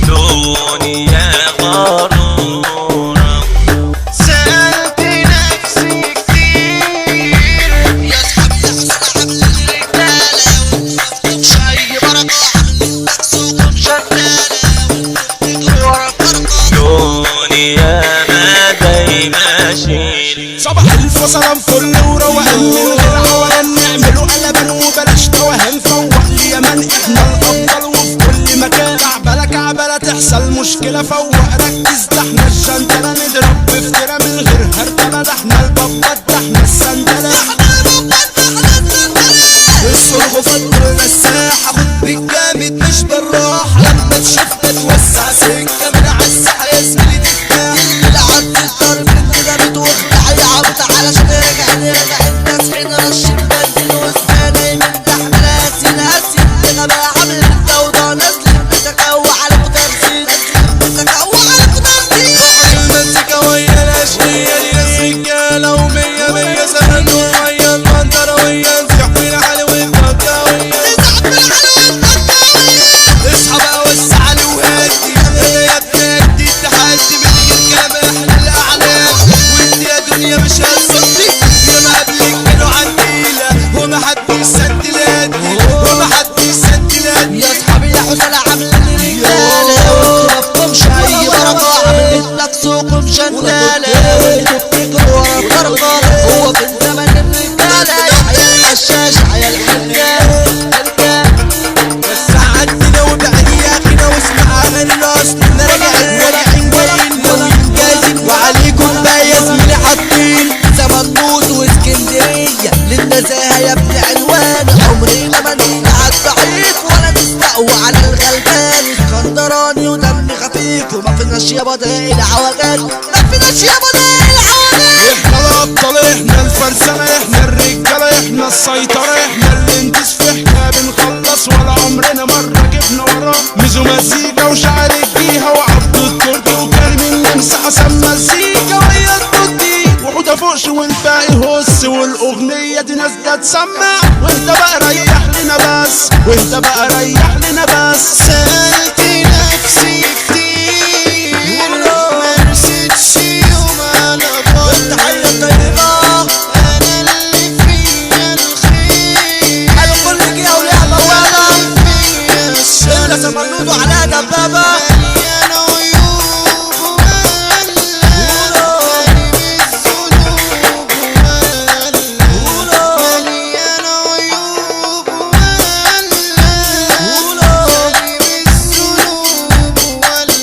دنيا غرورة سألت نفسي كتير يا صحابي احسن عمل الرجالة وانتم شي بركة عاملين سوق شغالة دنيا ما دايما شيل صباح الفصل فل وروقان من غير عوان نعملوا قلبان وبلاش توهان فوق اليمن احنا الافضل وفي كل مكان كعبله كعبله تحصل مشكله فوق ركز ده احنا الجنتله نضرب بفتره من غير هرتله ده احنا البطات ده احنا السندله الصرخ فضل مساحه خد بالجامد مش بالراحه لما تشوفنا توسع سكه من عالساحه يا زميلي تفتح العب الضرب كده بتوخدع يا عبط علشان نرجع الناس حين رش البنزين وسناني من تحت راسي ناسي انا بقى عامل الجوده نازلين بتكوع على مترسين بتكوع على مترسين المزيكا ويا الاشقيه دي ناس رجاله ومية مية زمن ويا المنظرويه نزيح في العلو والبكاويه نزيح في العلو والبكاويه اصحى بقى وسع لي وهدي يا ابني التحدي من غير كلام احنا الاعلام وانت يا دنيا مش هتصدي يا ما قبلك كانوا عنديله وما حد بيسد لادي وما حد بيسد لادي يا اصحابي يا حسن عاملين رجاله ربكم شي بركه عاملين لك سوقكم شنداله وانتوا بتجروا ورا الفرقه هو في الزمن الرجاله يحيى الحشاش يحيى الحجاج بس عدنا وبعدي يا اخينا واسمع اغاني الاصل راجعين جايين ناويين جاهزين وعليكم بقى يا زميلي حاطين زمن موت واسكندريه للنزاهه يا ابني عنوان عمرنا ما نيجي على الضعيف ولا نستقوى على الغلبان اسكندراني ودم خفيف وما فيناش يا بدائل العوجات ما فيناش يا بدائل العوجات احنا الابطال احنا الفرسانه احنا الرجاله احنا السيطره احنا اللي ندوس في احنا بنخلص ولا عمرنا مره جبنا وراه ميزو مزيكا وشعر الجيهه وعبد التركي وكريم النمس حسن مزيكا ويا التوتي وحوده فوقش والباقي هص والاغنيه دي ناس ده تسمع وانت بقى ريح لنا بس وانت بقى ريح لنا بس سألت نفسي كتير ما رستش يوم على بطل تحية طيبة أنا اللي فيا الخير قالوا كل جهة وليها بوابة فيا الشر إلا سمرلود وعليها دبابة مليان عيوب وملان غريب الذنوب وملان مليان عيوب وملان غريب الذنوب ولا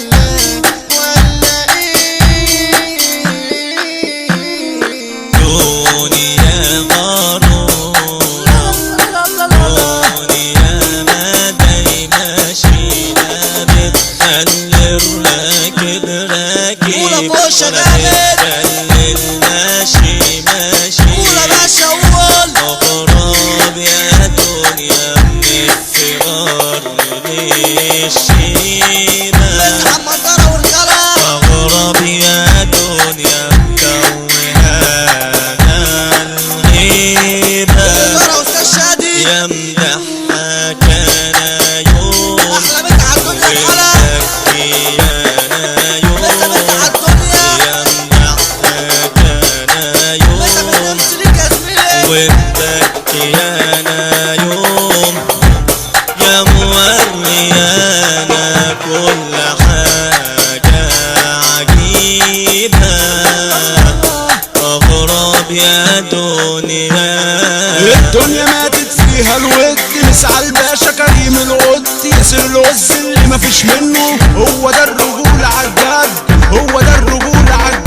دنيا غرورة دنيا ما دايما شيلة بتخلي الراكب راكب قولة فوق شغالة بتخلي الماشي ماشي قولة باشا قول أغراب يا دنيا من الصغار للشيبة محمد ضرا والغلا أغرب يا دنيا مكوهانا الغيبة ضرا أستاذ شادي يمدحها كان يوم أحلى بنت عالدنيا الحلا ويبكيانا يوم لسه بنت عالدنيا يمدحها كان يوم لسه بنمس ليك يا زميلي وبكيانا يوم يا موريانا كل حاجة عجيبة أغرب يا دنيا الدنيا ماتت فيها الود مسعى الباشا كريم القد يسر الوز اللي مفيش منه هو ده الرجولة عالجد هو ده الرجولة عالجد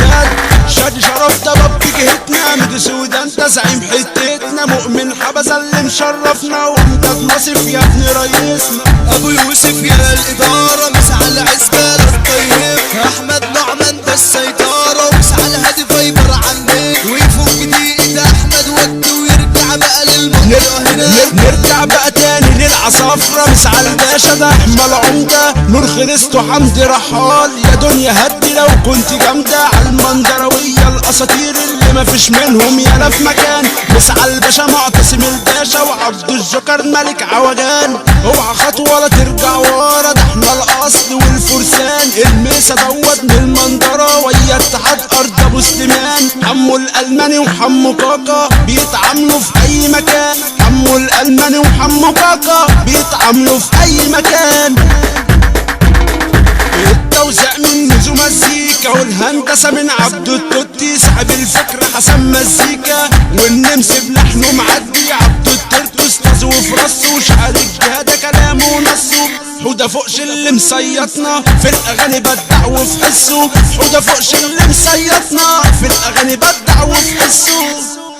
شادي شرف ده باب جهتنا مدي سودا انت زعيم حتتنا مؤمن حبزة اللي مشرفنا وانت بنصف يا ابن ريسنا ابو يوسف يا الادارة مسعى العزبة الطيب احمد نعمان ده السيطرة ومسعى الهادي فايبر عني ويفك دقيقة احمد ود ويرجع بقى للمنطقة هنا نرجع بقى تاني للعصافرة مسعى الباشا ده احمد عمدة نور خلصت حمدي رحال يا دنيا هدي لو كنت جامدة عالمنظروية الاساطير اللي مفيش منهم يالا في مكان مسعى الباشا معتصم الباشا وعبد الجوكر ملك عوجان اوعى خطوة ولا ترجع ورا سليمان، حمو الألماني وحمو كاكا بيتعاملوا في أي مكان. حمو الألماني وحمو كاكا بيتعاملوا في أي مكان. التوزيع من ميزو مزيكا والهندسة من عبدو التوتي، صاحب الفكر حسن مزيكا والنمس بلحنه معدي. عبدو التوتي استاذ وفي راسه وشعر الجهادة كلامه ونصه. حودة فوقش اللي مصيطنا في الأغاني بدع وفي حسه. حودة فوقش اللي مصيطنا في الأغاني بدع وفي حسه.